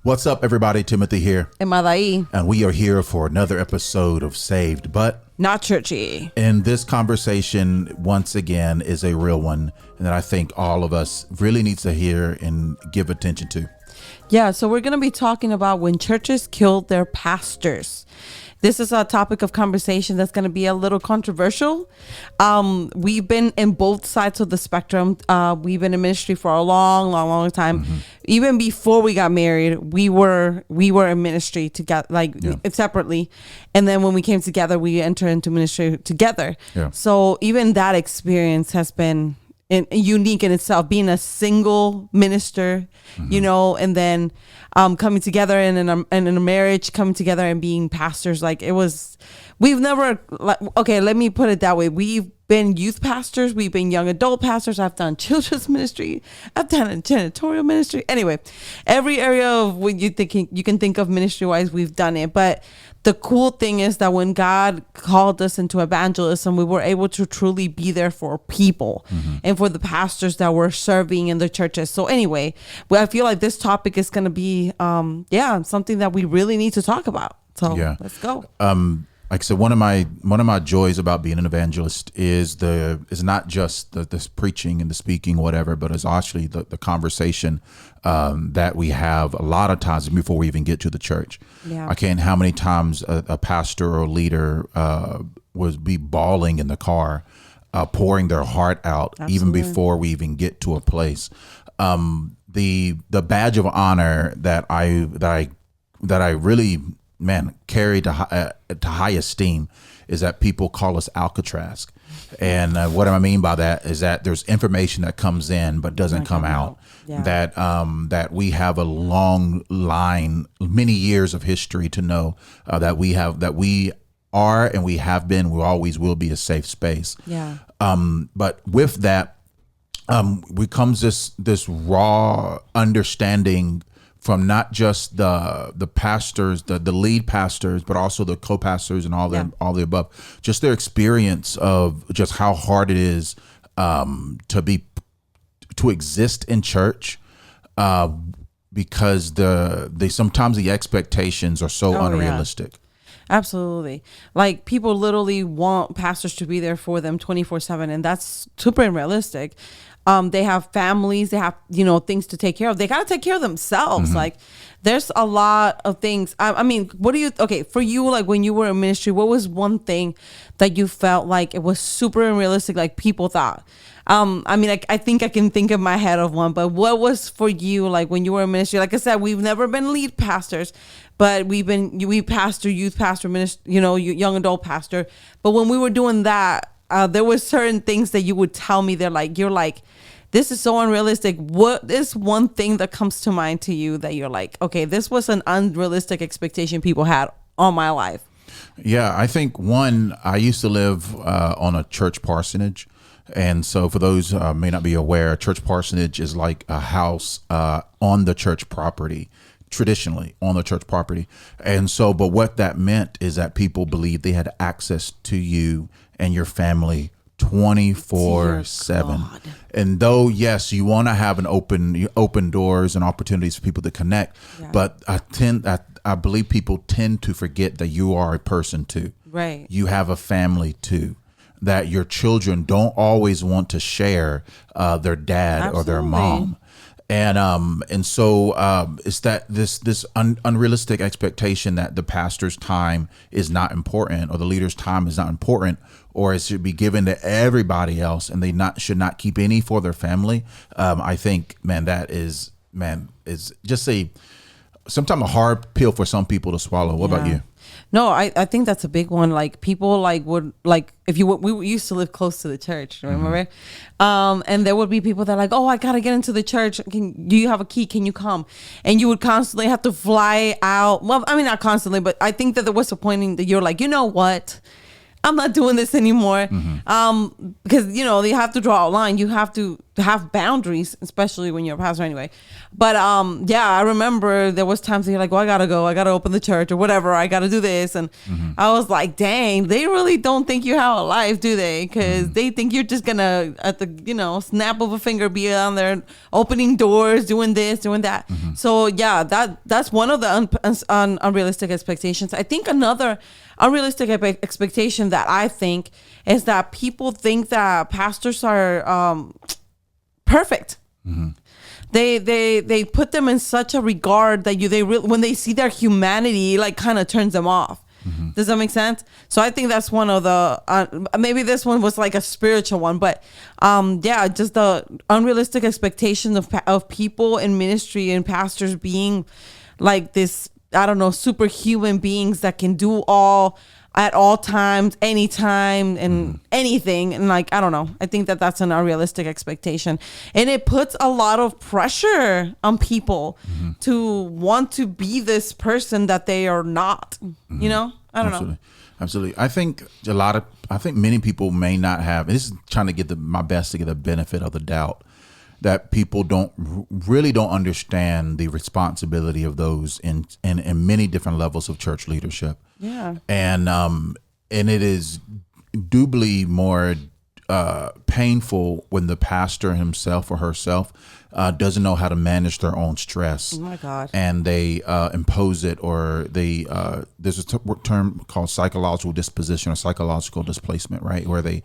What's up, everybody? Timothy here. And Madai. And we are here for another episode of Saved, But Not Churchy. And this conversation, once again, is a real one, and that I think all of us really needs to hear and give attention to. Yeah, so we're going to be talking about when churches killed their pastors. This is a topic of conversation that's going to be a little controversial. We've been in both sides of the spectrum. We've been in ministry for a long time. Mm-hmm. Even before we got married, we were in ministry together, separately. And then when we came together, we entered into ministry together. Yeah. So even that experience has been unique in itself, being a single minister, mm-hmm. And then coming together and in a marriage, coming together and being pastors. We've never, let me put it that way. We've been youth pastors. We've been young adult pastors. I've done children's ministry. I've done a janitorial ministry. Anyway, every area of what you can think of ministry wise, we've done it. But the cool thing is that when God called us into evangelism, we were able to truly be there for people mm-hmm. and for the pastors that were serving in the churches. So anyway, I feel like this topic is going to be, something that we really need to talk about. So let's go. Like I said, one of my joys about being an evangelist is not just the preaching and the speaking, whatever, but it's actually the conversation that we have a lot of times before we even get to the church. Yeah. I can't how many times a pastor or leader would be bawling in the car, pouring their heart out. Absolutely. Even before we even get to a place. The badge of honor that I really carry to high esteem is that people call us Alcatraz. And what I mean by that is that there's information that comes in but doesn't come out. Yeah. That we have a long line, many years of history to know that we are and we have been, we always will be a safe space. Yeah. But with that comes this raw understanding from not just the pastors, the lead pastors, but also the co-pastors and all the above, just their experience of just how hard it is to exist in church, because sometimes the expectations are so unrealistic. Yeah. Absolutely. Like, people literally want pastors to be there for them 24/7, and that's super unrealistic. They have families, they have, things to take care of. They got to take care of themselves. Mm-hmm. Like, there's a lot of things. I mean, for you, like when you were in ministry, what was one thing that you felt like it was super unrealistic, like people thought? I think I can think in my head of one, but what was for you, like when you were in ministry? Like I said, we've never been lead pastors, but we pastor, youth pastor, minister, young adult pastor. But when we were doing that, there were certain things that you would tell me. You're like, this is so unrealistic. What is one thing that comes to mind to you that you're like, okay, this was an unrealistic expectation people had on my life? Yeah, I think I used to live on a church parsonage. And so for those who may not be aware, a church parsonage is like a house on the church property, traditionally on the church property. And so, but what that meant is that people believed they had access to you and your family 24/7. And though, yes, you want to have open doors and opportunities for people to connect, but I believe people tend to forget that you are a person too. Right. You have a family too. That your children don't always want to share their dad Absolutely. Or their mom. And so it's that this unrealistic expectation that the pastor's time is not important, or the leader's time is not important, or it should be given to everybody else, and they should not keep any for their family. I think, that is just sometimes a hard pill for some people to swallow. What about you? No, I think that's a big one. Like, people would we used to live close to the church, remember? Mm-hmm. And there would be people that are like, oh, I gotta get into the church. Do you have a key? Can you come? And you would constantly have to fly out. Well, I mean, not constantly, but I think that there was a point that you're like, you know what? I'm not doing this anymore. Mm-hmm. Because, they have to draw a line. You have to have boundaries, especially when you're a pastor anyway. But yeah, I remember there was times that you're like, well, I gotta open the church or whatever, I gotta do this, and I was like, dang, they really don't think you have a life, do they? Because they think you're just gonna at the snap of a finger be on there opening doors, doing this, doing that. So yeah, that's one of the unrealistic expectations. I think another unrealistic expectation that I think is that people think that pastors are perfect. They put them in such a regard that when they see their humanity, like kind of turns them off. Does that make sense? So I think that's one of the maybe this one was like a spiritual one, but yeah, just the unrealistic expectation of people in ministry and pastors being like this, I don't know, superhuman beings that can do all at all times, anytime, and anything. And like, I don't know. I think that that's an unrealistic expectation. And it puts a lot of pressure on people to want to be this person that they are not, I don't know. Absolutely. I think many people may not have, and this is trying to get my best to get the benefit of the doubt, that people don't understand the responsibility of those in many different levels of church leadership. Yeah. And it is doubly more painful when the pastor himself or herself doesn't know how to manage their own stress. Oh my God. And they impose it, or they there's a term called psychological disposition or psychological displacement, right? Where they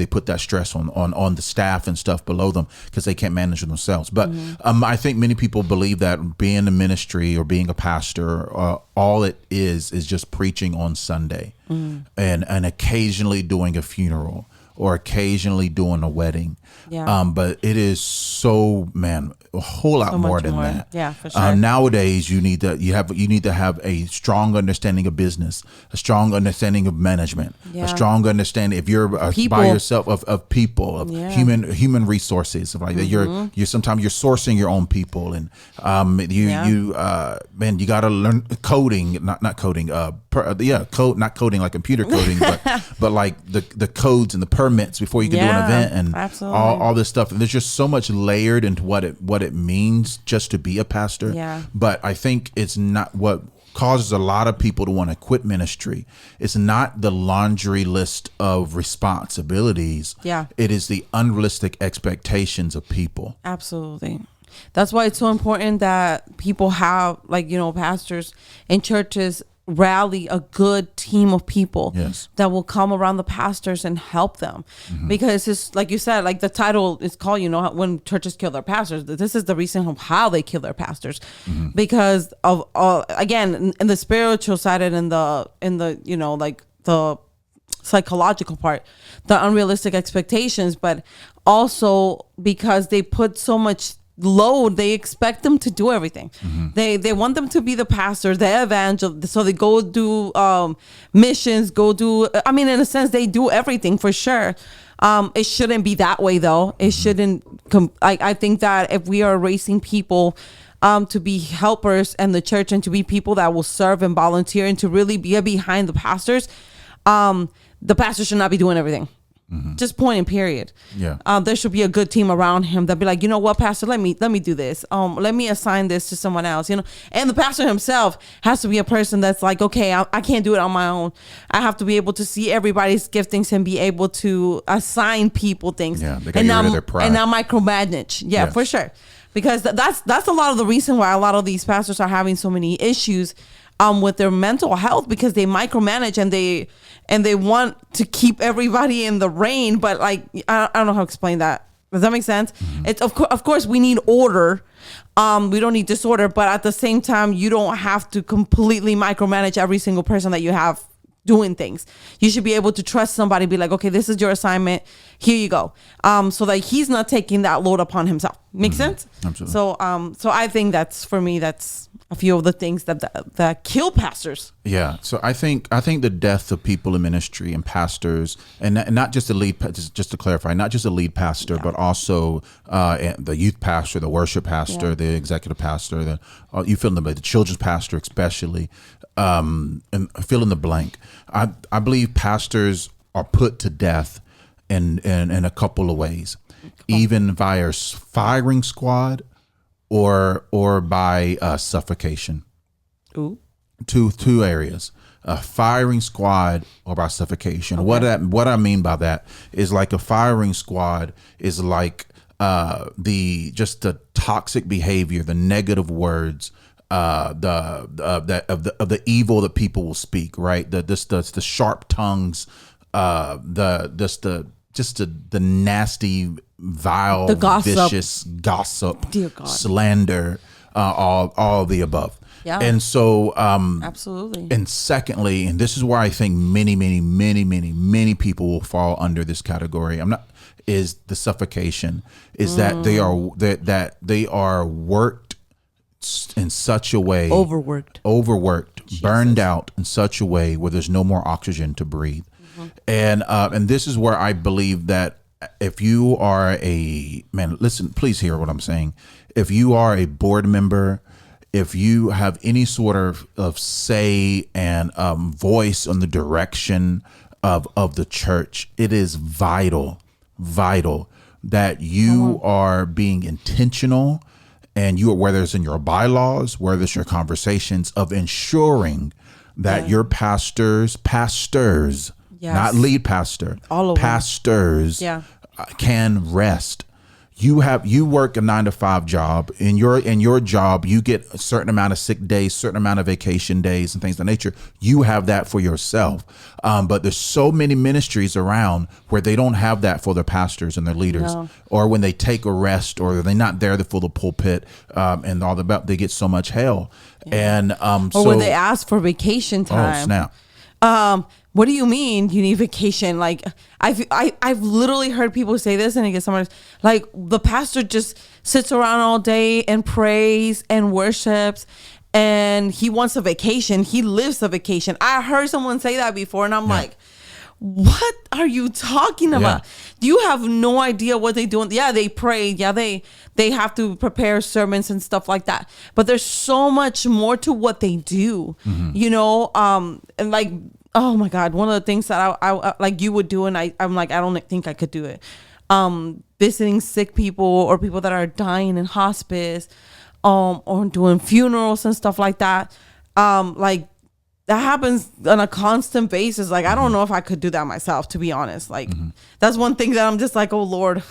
put that stress on the staff and stuff below them because they can't manage it themselves. But I think many people believe that being a ministry or being a pastor, all it is just preaching on Sunday and occasionally doing a funeral or occasionally doing a wedding. Yeah. But it is a whole lot more than that. Yeah, for sure. Nowadays, you need to have a strong understanding of business, a strong understanding of management, a strong understanding if you're by yourself of people, of human resources. Like you're sometimes you're sourcing your own people, and you got to learn coding, not coding, code, not coding like computer coding, but like the codes and the permits before you can do an event and all this stuff. And there's just so much layered into what it means just to be a pastor. Yeah. But I think it's not what causes a lot of people to want to quit ministry. It's not the laundry list of responsibilities. Yeah. It is the unrealistic expectations of people. Absolutely. That's why it's so important that people have, pastors and churches rally a good team of people that will come around the pastors and help them. Because it's like you said, like the title is called, when churches kill their pastors. This is the reason of how they kill their pastors, because of again, in the spiritual side and in the the psychological part, the unrealistic expectations, but also because they put so much load, they expect them to do everything. They want them to be the pastor, the evangelist, so they go do missions, in a sense they do everything for sure. It shouldn't be that way though. It shouldn't I think that if we are raising people to be helpers in the church and to be people that will serve and volunteer and to really be behind the pastors, the pastor should not be doing everything. Just point and period. Yeah. There should be a good team around him that be like, you know what, pastor, let me do this. Let me assign this to someone else. And the pastor himself has to be a person that's like, okay, I can't do it on my own. I have to be able to see everybody's giftings and be able to assign people things. Yeah. They gotta get rid of their pride. And not micromanage. Yeah, for sure. Because that's a lot of the reason why a lot of these pastors are having so many issues with their mental health, because they micromanage and they want to keep everybody in the reign. But like, I don't know how to explain that. Does that make sense? It's of course we need order. We don't need disorder, but at the same time, you don't have to completely micromanage every single person that you have doing things. You should be able to trust somebody, be like, okay, this is your assignment. Here you go. So that he's not taking that load upon himself. Make sense? Absolutely. So I think that's a few of the things that kill pastors. Yeah. So I think the death of people in ministry and pastors, and not just the lead, just to clarify, not just the lead pastor, but also the youth pastor, the worship pastor, the executive pastor, you fill in the children's pastor, especially, and fill in the blank. I believe pastors are put to death in a couple of ways. even via firing squad or by suffocation. Ooh. Two areas. A firing squad or by suffocation. Okay. What I mean by that is like a firing squad is like the toxic behavior, the negative words, the evil that people will speak, right? The sharp tongues, the nasty, vile, the gossip. vicious gossip, dear God, slander, all the above. Yeah. And so, absolutely. And secondly, and this is where I think many people will fall under this category. Is the suffocation, is that they are worked in such a way, overworked, Jesus. Burned out in such a way where there's no more oxygen to breathe. And this is where I believe that if you are listen, please hear what I'm saying. If you are a board member, if you have any sort of say and voice on the direction of the church, it is vital that you are being intentional, and whether it's in your bylaws, whether it's your conversations, of ensuring that your pastors, yes, not lead pastor, all of pastors, can rest. You work a 9-to-5 job. In your job, you get a certain amount of sick days, certain amount of vacation days, and things of that nature. You have that for yourself. But there's so many ministries around where they don't have that for their pastors and their leaders, or when they take a rest, or they're not there to fill the pulpit, and all about, they get so much hell. And or when they ask for vacation time. Oh snap! What do you mean you need vacation? Like I've literally heard people say this, and it gets someone like, the pastor just sits around all day and prays and worships, and he wants a vacation. He lives a vacation. I heard someone say that before, and I'm like, what are you talking about? You have no idea what they're doing. Yeah, they pray. Yeah, they have to prepare sermons and stuff like that. But there's so much more to what they do, you know? And like, oh my God, one of the things that I like you would do, and I'm like, I don't think I could do it. Visiting sick people or people that are dying in hospice, or doing funerals and stuff like that. Like, that happens on a constant basis. Like, I don't know if I could do that myself, to be honest. Like, that's one thing that I'm just like, oh Lord,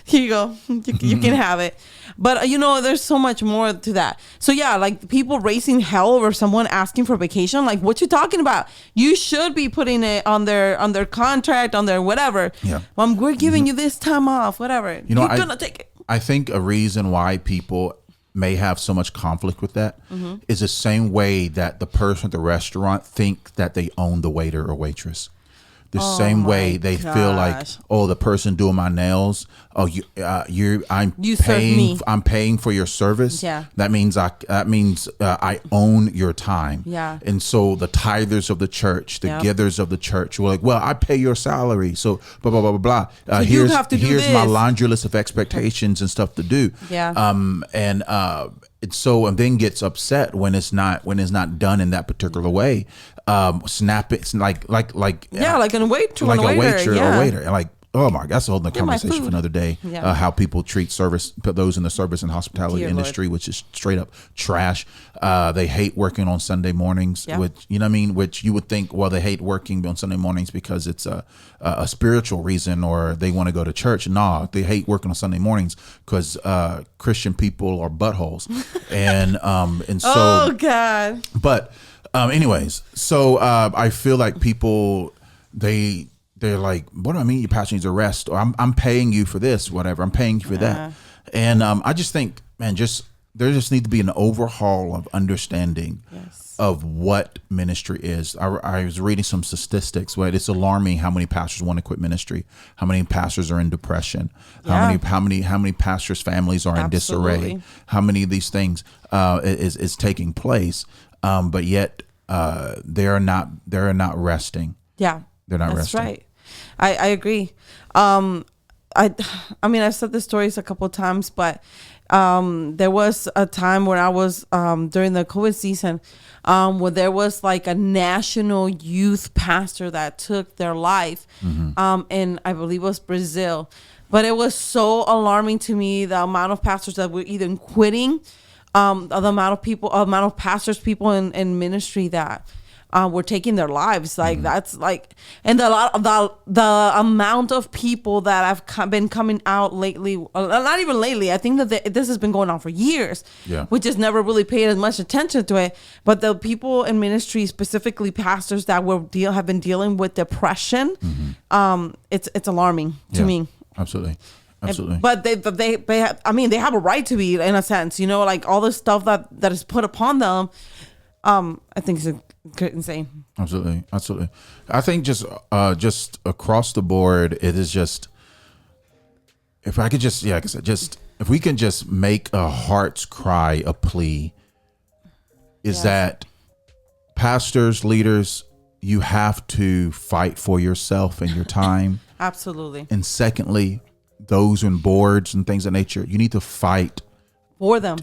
here you go. You can have it. But you know, there's so much more to that. So yeah, like people raising hell over someone asking for vacation. Like, what you talking about? You should be putting it on their contract, on their whatever. Yeah. Well, we're giving you this time off, whatever. You know, you're gonna take it. I think a reason why people may have so much conflict with that is the same way that the person at the restaurant think that they own the waiter or waitress. The same way they feel like, oh, the person doing my nails, oh, I'm paying for your service. Yeah. That means I own your time. Yeah. And so the tithers of the church, the givers of the church were like, well, I pay your salary, so blah blah blah blah blah. So here's my laundry list of expectations and stuff to do. Yeah. And then gets upset when it's not done in that particular way. Snap it like a waiter, or waiter, like, oh my, that's a whole other conversation for another day. Yeah. How people treat those in the service and hospitality industry, which is straight up trash. They hate working on Sunday mornings, which, you know what I mean, which you would think, well, they hate working on Sunday mornings because it's a spiritual reason, or they want to go to church. Nah, they hate working on Sunday mornings because Christian people are buttholes, and so, oh God. But anyways, so I feel like people, they're like, what do I mean your pastor needs a rest? Or I'm paying you for this, whatever. I'm paying you for that. And I just think, man, there just needs to be an overhaul of understanding of what ministry is. I was reading some statistics, right? It's alarming how many pastors want to quit ministry, how many pastors are in depression, how many pastors' families are in disarray, how many of these things is taking place. But yet they're not resting. Yeah. They're not That's resting. Right. I agree. I mean, I've said this stories a couple of times, but there was a time where I was during the COVID season where there was like a national youth pastor that took their life, and I believe it was Brazil. But it was so alarming to me, the amount of pastors that were either quitting, the amount of pastors, people in ministry that were taking their lives. Like that's like, and the amount of people that have been coming out lately, not even lately. I think that this has been going on for years. Yeah. We just never really paid as much attention to it. But the people in ministry, specifically pastors that have been dealing with depression, it's alarming to me. Absolutely. But they have, I mean, they have a right to be, in a sense, you know, like all the stuff that is put upon them. I think it's insane. Absolutely. I think just across the board, it is just, if I could just, like I said, just if we can just make a heart's cry a plea, is that pastors, leaders, you have to fight for yourself and your time. Absolutely. And secondly, those in boards and things of nature, you need to fight for them.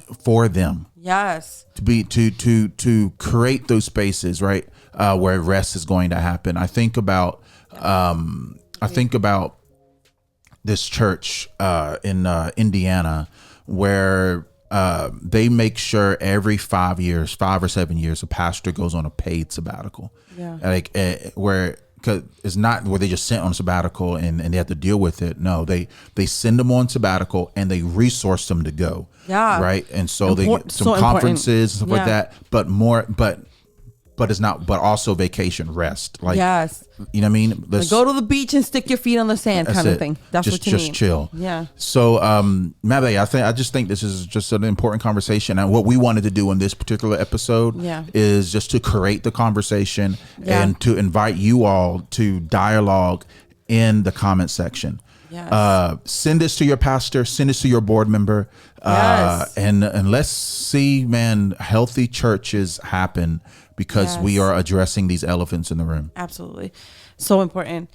Yes. To create those spaces, right, where rest is going to happen. I think about this church in Indiana, where they make sure every 5 or 7 years, a pastor goes on a paid sabbatical. Yeah. Like where. Because it's not where they just sent on sabbatical and they have to deal with it. No, they send them on sabbatical and they resource them to go. Yeah. Right. And so they get some conferences and stuff like that. But it's not. But also vacation, rest. Like, yes. You know what I mean? Like go to the beach and stick your feet on the sand, kind of thing. That's what you mean. Just chill. Yeah. So, Mabe, I just think this is just an important conversation, and what we wanted to do in this particular episode is just to create the conversation and to invite you all to dialogue in the comment section. Yes. Send this to your pastor. Send this to your board member. And let's see, man, healthy churches happen because we are addressing these elephants in the room. Absolutely. So important.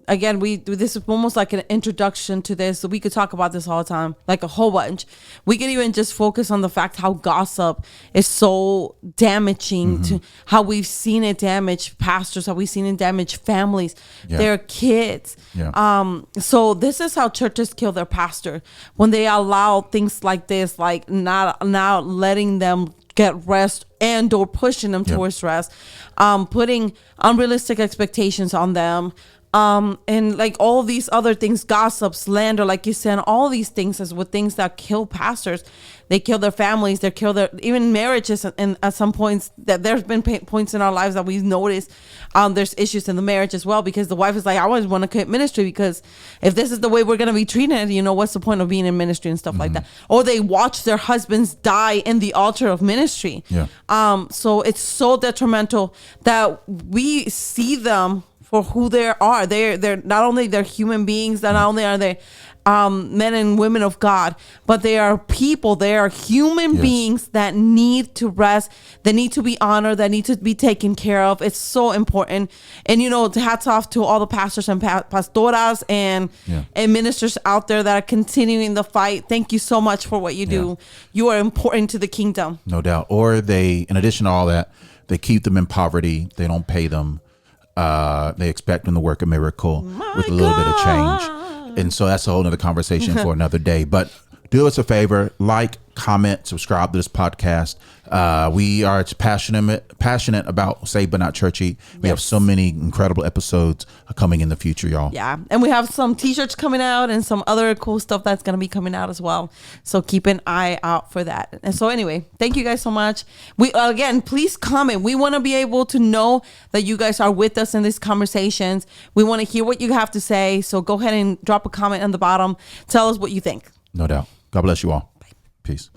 Again, this is almost like an introduction to this. So we could talk about this all the time, like a whole bunch. We could even just focus on the fact how gossip is so damaging to how we've seen it damage pastors, how we've seen it damage families, their kids. So this is how churches kill their pastor, when they allow things like this, like not letting them get rest and or pushing them towards rest, putting unrealistic expectations on them. And like all these other things, gossip, slander, like you said, all these things is with things that kill pastors. They kill their families. They kill their even marriages. And at some points, that there's been points in our lives that we've noticed there's issues in the marriage as well, because the wife is like, I always want to quit ministry because if this is the way we're going to be treated, you know, what's the point of being in ministry and stuff like that? Or they watch their husbands die in the altar of ministry. So it's so detrimental that we see them for who they are. They're not only they're human beings, not only are they men and women of God, but they are people. They are human beings that need to rest. They need to be honored. That need to be taken care of. It's so important. And you know, hats off to all the pastors and pastoras and ministers out there that are continuing the fight. Thank you so much for what you do. You are important to the kingdom. No doubt. Or they, in addition to all that, they keep them in poverty. They don't pay them. They expect them to work a miracle with a little bit of change. And so that's a whole nother conversation for another day. But do us a favor, like, comment, subscribe to this podcast. We are passionate about Say But Not Churchy. We have so many incredible episodes coming in the future, y'all. Yeah. And we have some t-shirts coming out and some other cool stuff that's going to be coming out as well. So keep an eye out for that. And so anyway, thank you guys so much. We again, please comment. We want to be able to know that you guys are with us in these conversations. We want to hear what you have to say. So go ahead and drop a comment on the bottom. Tell us what you think. No doubt. God bless you all. Bye. Peace.